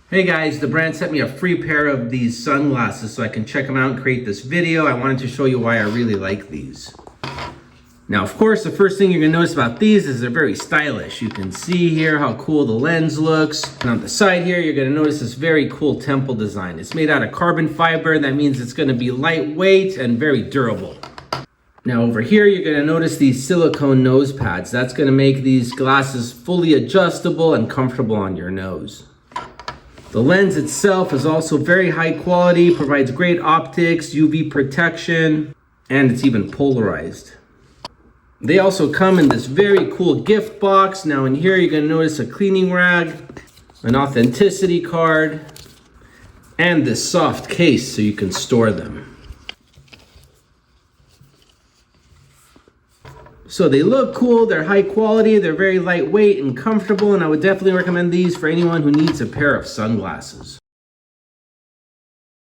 Hey guys, the brand sent me a free pair of these sunglasses so I can check them out and create this video. I wanted to show you why I really like these. Now, of course, the first thing you're gonna notice about these is they're very stylish. You can see here how cool the lens looks. And on the side here, you're gonna notice this very cool temple design. It's made out of carbon fiber. That means it's gonna be lightweight and very durable. Now over here, you're gonna notice these silicone nose pads. That's gonna make these glasses fully adjustable and comfortable on your nose. The lens itself is also very high quality, provides great optics, UV protection, and it's even polarized. They also come in this very cool gift box. Now in here, you're gonna notice a cleaning rag, an authenticity card, and this soft case so you can store them. So they look cool, they're high quality, they're very lightweight and comfortable, and I would definitely recommend these for anyone who needs a pair of sunglasses.